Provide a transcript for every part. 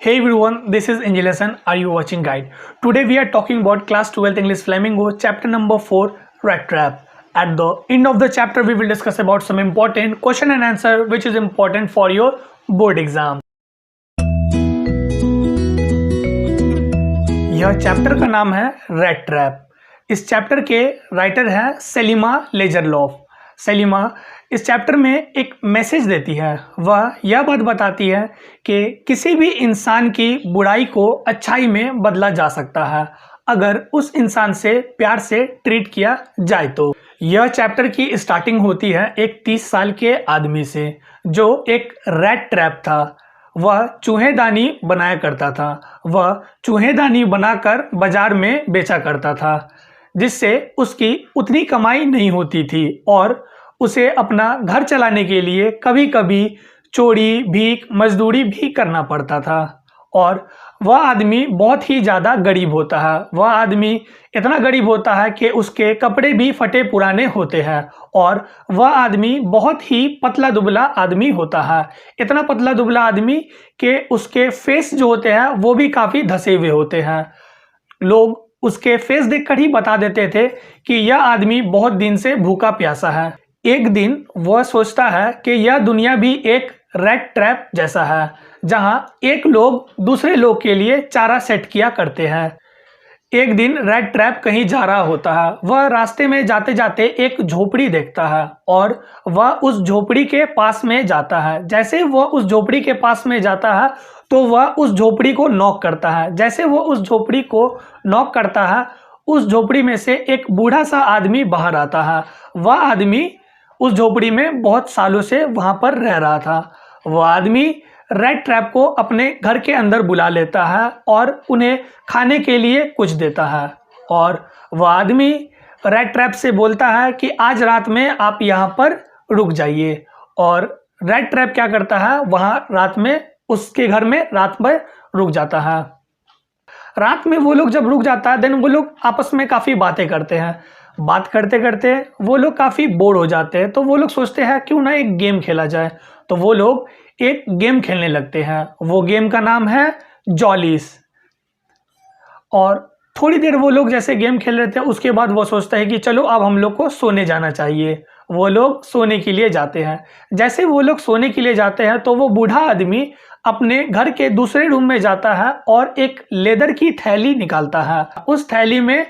Hey everyone, this is Angelason. Are you watching Guide? Today we are talking about class 12th English Flamingo chapter number 4 Rat Trap. At the end of the chapter we will discuss about some important question and answer which is important for your board exam. यह chapter का नाम है rat trap. इस chapter के writer हैं सेलिमा लेजरलॉफ। सेलिमा इस chapter में एक मैसेज देती है। वह यह बात बताती है कि किसी भी इंसान की बुराई को अच्छाई में बदला जा सकता है अगर उस इंसान से प्यार से ट्रीट किया जाए तो। यह चैप्टर की स्टार्टिंग होती है एक 30 साल के आदमी से जो एक रैट ट्रैप था। वह चूहेदानी बनाया करता था। वह चूहेदानी बनाकर बाजार में बेचा करता था जिससे उसकी उतनी कमाई नहीं होती थी और उसे अपना घर चलाने के लिए कभी कभी चोरी भीख मजदूरी भी करना पड़ता था। और वह आदमी बहुत ही ज़्यादा गरीब होता है। वह आदमी इतना गरीब होता है कि उसके कपड़े भी फटे पुराने होते हैं और वह आदमी बहुत ही पतला दुबला आदमी होता है। इतना पतला दुबला आदमी कि उसके फेस जो होते हैं वो भी काफ़ी धसे हुए होते हैं। लोग उसके फेस देखकर ही बता देते थे कि यह आदमी बहुत दिन से भूखा प्यासा है। एक दिन वह सोचता है कि यह दुनिया भी एक रैट ट्रैप जैसा है जहां एक लोग दूसरे लोग के लिए चारा सेट किया करते हैं। एक दिन रैट ट्रैप कहीं जा रहा होता है। वह रास्ते में जाते जाते एक झोपड़ी देखता है और वह उस झोपड़ी के पास में जाता है। जैसे वह उस झोपड़ी के पास में जाता है तो वह उस झोपड़ी को नॉक करता है। जैसे वो उस झोपड़ी को नॉक करता है उस झोपड़ी में से एक बूढ़ा सा आदमी बाहर आता है। वह आदमी उस झोपड़ी में बहुत सालों से वहां पर रह रहा था। वह आदमी रैट ट्रैप को अपने घर के अंदर बुला लेता है और उन्हें खाने के लिए कुछ देता है। और वह आदमी रैट ट्रैप से बोलता है कि आज रात में आप यहाँ पर रुक जाइए। और रैट ट्रैप क्या करता है, वहाँ रात में उसके घर में रात भर रुक जाता है। रात में वो लोग जब रुक जाता है देन वो लोग आपस में काफ़ी बातें करते हैं। बात करते करते वो लोग काफ़ी बोर हो जाते हैं तो वो लोग सोचते हैं क्यों ना एक गेम खेला जाए। तो वो लोग एक गेम खेलने लगते हैं। वो गेम का नाम है जॉलीस। और थोड़ी देर वो लोग जैसे गेम खेल रहे थे उसके बाद वो सोचता है कि चलो अब हम लोग को सोने जाना चाहिए। वो लोग सोने के लिए जाते हैं। जैसे वो लोग सोने के लिए जाते हैं तो वो बूढ़ा आदमी अपने घर के दूसरे रूम में जाता है और एक लेदर की थैली निकालता है। उस थैली में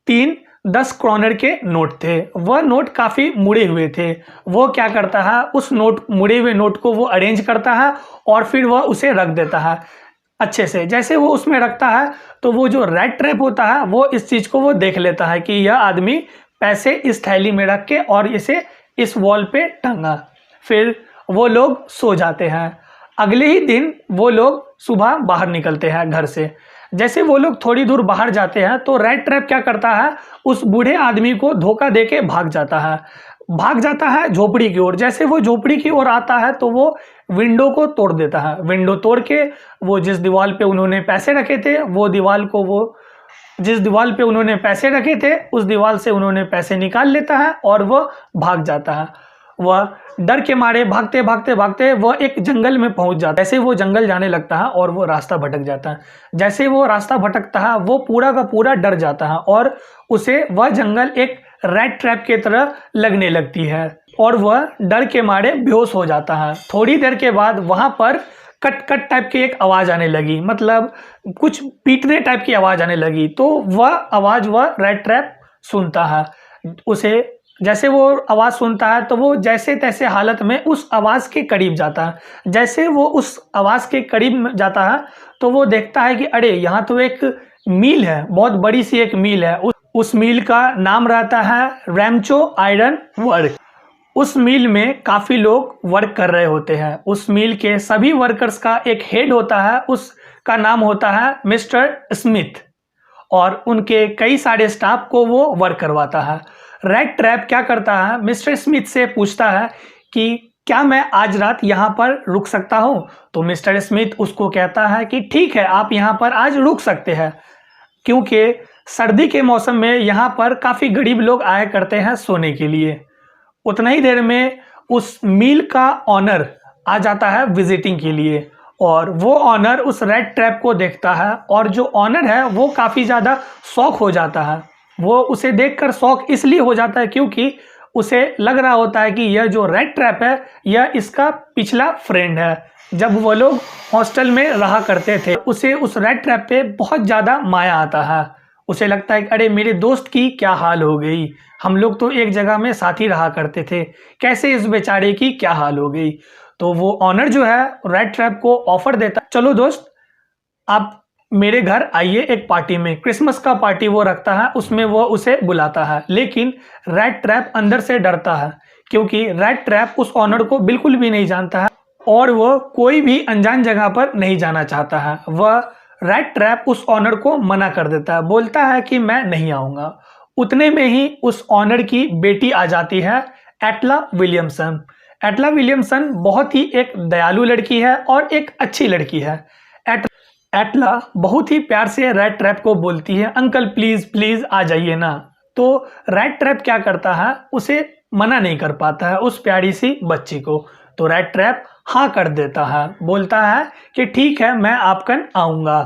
3 10 कॉर्नर के नोट थे। वह नोट काफ़ी मुड़े हुए थे। वो क्या करता है, उस मुड़े हुए नोट को वो अरेंज करता है और फिर वह उसे रख देता है अच्छे से। जैसे वो उसमें रखता है तो वो जो रैट ट्रैप होता है वो इस चीज़ को वो देख लेता है कि यह आदमी पैसे इस थैली में रख के और इसे इस वॉल पे टंगा। फिर वो लोग सो जाते हैं। अगले ही दिन वो लोग सुबह बाहर निकलते हैं घर से। जैसे वो लोग थोड़ी दूर बाहर जाते हैं तो रैट ट्रैप क्या करता है, उस बूढ़े आदमी को धोखा देके भाग जाता है झोपड़ी की ओर। जैसे वो झोपड़ी की ओर आता है तो वो विंडो को तोड़ देता है। विंडो तोड़ के वो जिस दीवार पे उन्होंने पैसे रखे थे जिस दीवार पे उन्होंने पैसे रखे थे उस दीवार से उन्होंने पैसे निकाल लेता है और वह भाग जाता है। वह डर के मारे भागते भागते वह एक जंगल में पहुंच जाता है। जैसे वो जंगल जाने लगता है और वो रास्ता भटक जाता है। जैसे वो रास्ता भटकता है वो पूरा का पूरा डर जाता है और उसे वह जंगल एक रैट ट्रैप की तरह लगने लगती है और वह डर के मारे बेहोश हो जाता है। थोड़ी देर के बाद वहाँ पर कट कट टाइप की एक आवाज़ आने लगी, मतलब कुछ पीटने टाइप की आवाज़ आने लगी। तो वह आवाज़ वह रैट ट्रैप सुनता है। उसे जैसे वो आवाज़ सुनता है तो वो जैसे तैसे हालत में उस आवाज़ के करीब जाता है। जैसे वो उस आवाज़ के करीब जाता है तो वो देखता है कि अरे यहाँ तो एक मील है, बहुत बड़ी सी एक मील है। उस मील का नाम रहता है रैंचो आयरन वर्क। उस मील में काफ़ी लोग वर्क कर रहे होते हैं। उस मील के सभी वर्कर्स का एक हेड होता है, उसका नाम होता है मिस्टर स्मिथ और उनके कई सारे स्टाफ को वो वर्क करवाता है। रैट ट्रैप क्या करता है, मिस्टर स्मिथ से पूछता है कि क्या मैं आज रात यहाँ पर रुक सकता हूँ। तो मिस्टर स्मिथ उसको कहता है कि ठीक है, आप यहाँ पर आज रुक सकते हैं क्योंकि सर्दी के मौसम में यहाँ पर काफ़ी गरीब लोग आया करते हैं सोने के लिए। उतना ही देर में उस मील का ऑनर आ जाता है विजिटिंग के लिए और वो ऑनर उस रेड ट्रैप को देखता है और जो ऑनर है वो काफ़ी ज़्यादा शॉक हो जाता है। वो उसे देखकर शॉक इसलिए हो जाता है क्योंकि उसे लग रहा होता है कि यह जो रेड ट्रैप है यह इसका पिछला फ्रेंड है। जब वो लोग हॉस्टल में रहा करते थे उसे उस रेड ट्रैप पे बहुत ज़्यादा माया आता है। उसे लगता है कि अरे मेरे दोस्त की क्या हाल हो गई, हम लोग तो एक जगह में साथ ही रहा करते थे, कैसे इस बेचारे की क्या हाल हो गई। तो वो ऑनर जो है रेड ट्रैप को ऑफर देता है, चलो दोस्त आप मेरे घर आइए एक पार्टी में, क्रिसमस का पार्टी वो रखता है, उसमें वो उसे बुलाता है। लेकिन रेड ट्रैप अंदर से डरता है क्योंकि रेड ट्रैप उस ऑनर को बिल्कुल भी नहीं जानता है और वो कोई भी अनजान जगह पर नहीं जाना चाहता है। वह रेड ट्रैप उस ऑनर को मना कर देता है, बोलता है कि मैं नहीं आऊँगा। उतने में ही उस ऑनर की बेटी आ जाती है, एटला विलियमसन। एटला विलियमसन बहुत ही एक दयालु लड़की है और एक अच्छी लड़की है। एटला बहुत ही प्यार से रेड ट्रैप को बोलती है, अंकल प्लीज प्लीज आ जाइए ना। तो रेड ट्रैप क्या करता है, उसे मना नहीं कर पाता है उस प्यारी सी बच्ची को। तो रेड ट्रैप हाँ कर देता है, बोलता है कि ठीक है मैं आपकन आऊँगा।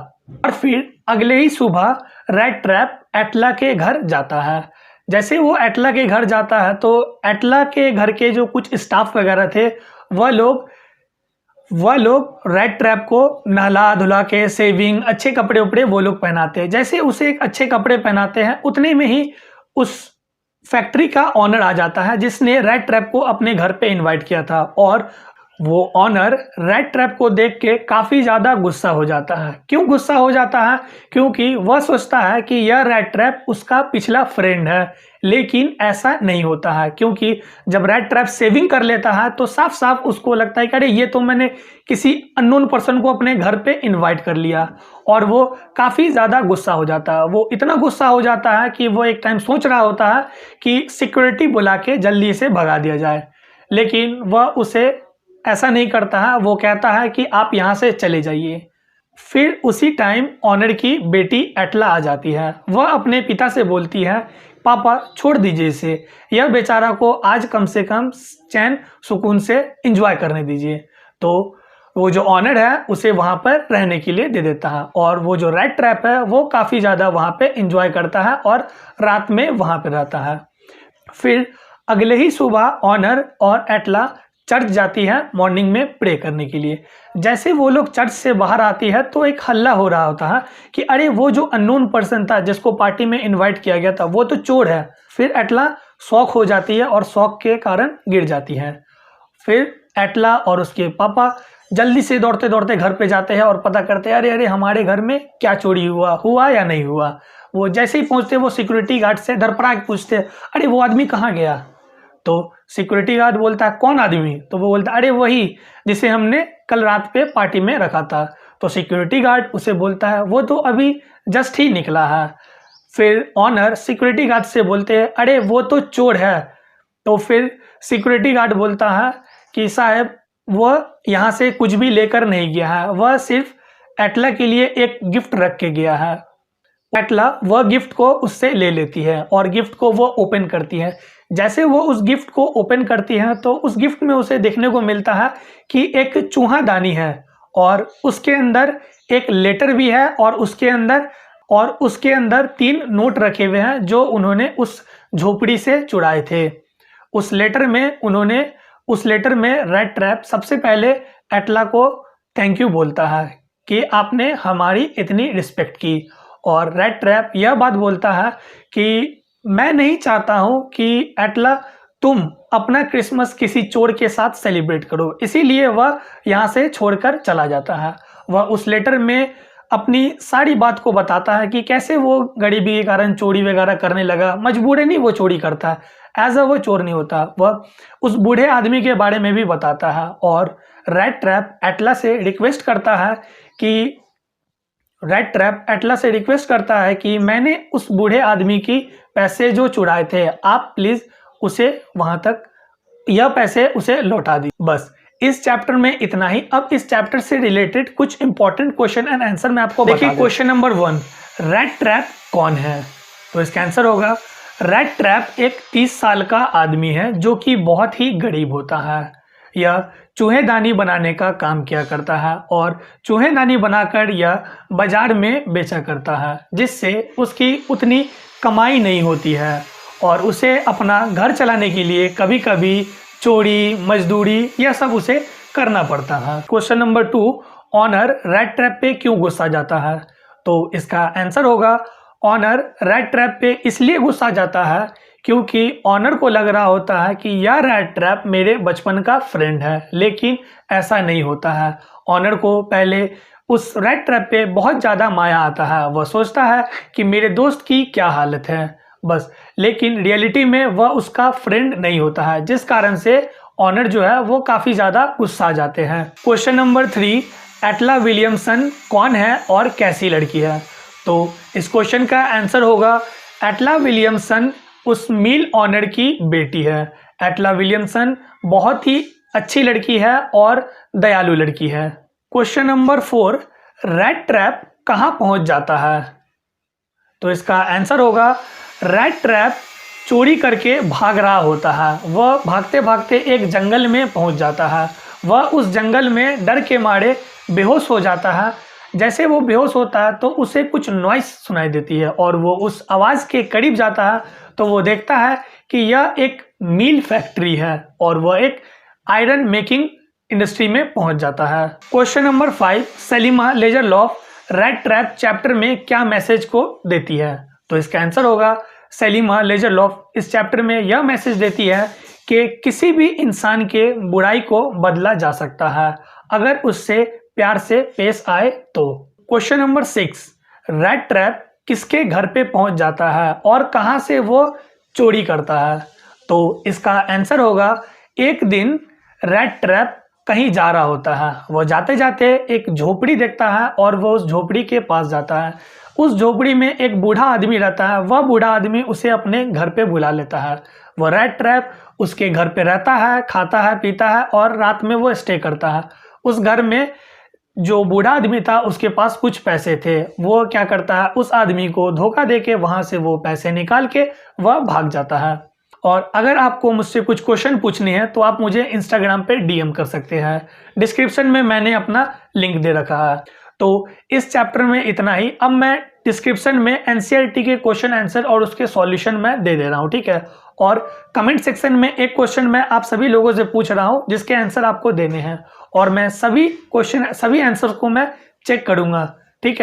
और फिर अगले ही सुबह रेड ट्रैप एटला के घर जाता है। जैसे वो एटला के घर जाता है तो एटला के घर के जो कुछ स्टाफ वगैरह थे वह लोग रेड ट्रैप को नहला धुला के सेविंग अच्छे कपड़े उपड़े वो लोग पहनाते हैं। जैसे उसे एक अच्छे कपड़े पहनाते हैं उतने में ही उस फैक्ट्री का ऑनर आ जाता है जिसने रेड ट्रैप को अपने घर पे इनवाइट किया था। और वो ऑनर रेड ट्रैप को देख के काफ़ी ज़्यादा गुस्सा हो जाता है। क्यों गुस्सा हो जाता है? क्योंकि वह सोचता है कि यह रेड ट्रैप उसका पिछला फ्रेंड है, लेकिन ऐसा नहीं होता है। क्योंकि जब रेड ट्रैप सेविंग कर लेता है तो साफ साफ उसको लगता है कि अरे ये तो मैंने किसी अननोन पर्सन को अपने घर पे इनवाइट कर लिया। और वो काफ़ी ज़्यादा गुस्सा हो जाता है। वो इतना गुस्सा हो जाता है कि वो एक टाइम सोच रहा होता है कि सिक्योरिटी बुला के जल्दी से भगा दिया जाए, लेकिन वह उसे ऐसा नहीं करता है। वो कहता है कि आप यहाँ से चले जाइए। फिर उसी टाइम ऑनर की बेटी एटला आ जाती है। वह अपने पिता से बोलती है, पापा छोड़ दीजिए इसे, यह बेचारा को आज कम से कम चैन सुकून से एंजॉय करने दीजिए। तो वो जो ऑनर है उसे वहाँ पर रहने के लिए दे देता है और वो जो रेड ट्रैप है वो काफ़ी ज़्यादा वहाँ पे एंजॉय करता है और रात में वहाँ पे रहता है। फिर अगले ही सुबह ऑनर और एटला चर्च जाती है मॉर्निंग में प्रे करने के लिए। जैसे वो लोग चर्च से बाहर आती है तो एक हल्ला हो रहा होता है कि अरे वो जो अननोन पर्सन था जिसको पार्टी में इनवाइट किया गया था वो तो चोर है। फिर एटला शॉक हो जाती है और शॉक के कारण गिर जाती है। फिर एटला और उसके पापा जल्दी से दौड़ते दौड़ते घर पे जाते हैं और पता करते हैं अरे अरे हमारे घर में क्या चोरी हुआ या नहीं हुआ। वो जैसे ही पहुंचते वो सिक्योरिटी गार्ड से धड़पड़ा के पूछते अरे वो आदमी कहाँ गया। तो सिक्योरिटी गार्ड बोलता है कौन आदमी? तो वो बोलता है अरे वही जिसे हमने कल रात पे पार्टी में रखा था। तो सिक्योरिटी गार्ड उसे बोलता है वो तो अभी जस्ट ही निकला है। फिर ऑनर सिक्योरिटी गार्ड से बोलते हैं अरे वो तो चोर है। तो फिर सिक्योरिटी गार्ड बोलता है कि साहब वह यहाँ से कुछ भी लेकर नहीं गया है, वह सिर्फ एटला के लिए एक गिफ्ट रख के गया है। एटला वह गिफ्ट को उससे ले लेती है और गिफ्ट को वो ओपन करती है। जैसे वो उस गिफ्ट को ओपन करती है तो उस गिफ्ट में उसे देखने को मिलता है कि एक चूहादानी है और उसके अंदर एक लेटर भी है और उसके अंदर 3 नोट रखे हुए हैं जो उन्होंने उस झोपड़ी से चुराए थे। उस लेटर में रेड ट्रैप सबसे पहले एटला को थैंक यू बोलता है कि आपने हमारी इतनी रिस्पेक्ट की। और रेड ट्रैप यह बात बोलता है कि मैं नहीं चाहता हूं कि एटला तुम अपना क्रिसमस किसी चोर के साथ सेलिब्रेट करो, इसीलिए वह यहाँ से छोड़कर चला जाता है। वह उस लेटर में अपनी सारी बात को बताता है कि कैसे वो गरीबी के कारण चोरी वगैरह करने लगा। मजबूरी नहीं वो चोरी करता है, एज वो चोर नहीं होता। वह उस बूढ़े आदमी के बारे में भी बताता है और रेड ट्रैप एटला से रिक्वेस्ट करता है कि मैंने उस बूढ़े आदमी की पैसे जो चुराए थे आप प्लीज़ उसे वहाँ तक यह पैसे उसे लौटा दी। बस इस चैप्टर में इतना ही। अब इस चैप्टर से रिलेटेड कुछ इंपॉर्टेंट क्वेश्चन एंड आंसर मैं आपको बता दूं। देखिए क्वेश्चन नंबर 1, रेड ट्रैप कौन है? तो इसका आंसर होगा रेड ट्रैप एक 30 साल का आदमी है जो कि बहुत ही गरीब होता है। यह चूहेदानी बनाने का काम किया करता है और चूहेदानी बनाकर यह बाजार में बेचा करता है, जिससे उसकी उतनी कमाई नहीं होती है और उसे अपना घर चलाने के लिए कभी कभी चोरी, मजदूरी यह सब उसे करना पड़ता है। Question number 2, honour rat trap पे क्यों गुस्सा जाता है? तो इसका आंसर होगा, ऑनर रैट ट्रैप पे इसलिए गुस्सा जाता है क्योंकि ऑनर को लग रहा होता है कि यह रैट ट्रैप मेरे बचपन का फ्रेंड है, लेकिन ऐसा नहीं होता है। ऑनर को पहले उस रैट ट्रैप पे बहुत ज़्यादा माया आता है, वह सोचता है कि मेरे दोस्त की क्या हालत है बस, लेकिन रियलिटी में वह उसका फ्रेंड नहीं होता है, जिस कारण से ऑनर जो है वो काफ़ी ज़्यादा गुस्सा जाते हैं। क्वेश्चन नंबर 3, एटला विलियमसन कौन है और कैसी लड़की है? तो इस क्वेश्चन का आंसर होगा, एटला विलियमसन उस मिल ऑनर की बेटी है। एटला विलियमसन बहुत ही अच्छी लड़की है और दयालु लड़की है। क्वेश्चन नंबर 4, रैट ट्रैप कहाँ पहुँच जाता है? तो इसका आंसर होगा, रैट ट्रैप चोरी करके भाग रहा होता है। वह भागते भागते एक जंगल में पहुंच जाता है। वह उस जंगल में डर के मारे बेहोश हो जाता है। जैसे वो बेहोश होता है तो उसे कुछ नॉइस सुनाई देती है और वो उस आवाज़ के करीब जाता है तो वो देखता है कि यह एक मील फैक्ट्री है और वह एक आयरन मेकिंग इंडस्ट्री में पहुंच जाता है। Question number 5, Selma Lagerlof rat trap chapter में क्या मैसेज को देती है? तो इसका आंसर होगा, सेलिमा लेजरलॉफ इस चैप्टर में यह मैसेज देती है कि किसी भी इंसान के बुराई को बदला जा सकता है अगर उससे प्यार से पेश आए तो। क्वेश्चन नंबर 6, रैट ट्रैप किसके घर पे पहुंच जाता है और कहां से वो चोरी करता है? तो इसका आंसर होगा, एक दिन रैट ट्रैप कहीं जा रहा होता है। वो जाते जाते एक झोपड़ी देखता है और वो उस झोपड़ी के पास जाता है। उस झोपड़ी में एक बूढ़ा आदमी रहता है। वह बूढ़ा आदमी उसे अपने घर पे बुला लेता है। वह रैट ट्रैप उसके घर पे रहता है, खाता है, पीता है और रात में वो स्टे करता है। उस घर में जो बूढ़ा आदमी था उसके पास कुछ पैसे थे। वो क्या करता है, उस आदमी को धोखा देके वहाँ से वो पैसे निकाल के वह भाग जाता है। और अगर आपको मुझसे कुछ क्वेश्चन पूछने हैं तो आप मुझे इंस्टाग्राम पे डीएम कर सकते हैं। डिस्क्रिप्शन में मैंने अपना लिंक दे रखा है। तो इस चैप्टर में इतना ही। अब मैं डिस्क्रिप्शन में एनसीईआरटी के क्वेश्चन आंसर और उसके सॉल्यूशन मैं दे दे रहा हूँ, ठीक है। और कमेंट सेक्शन में एक क्वेश्चन मैं आप सभी लोगों से पूछ रहा हूँ जिसके आंसर आपको देने हैं और मैं सभी आंसर को मैं चेक करूँगा, ठीक है।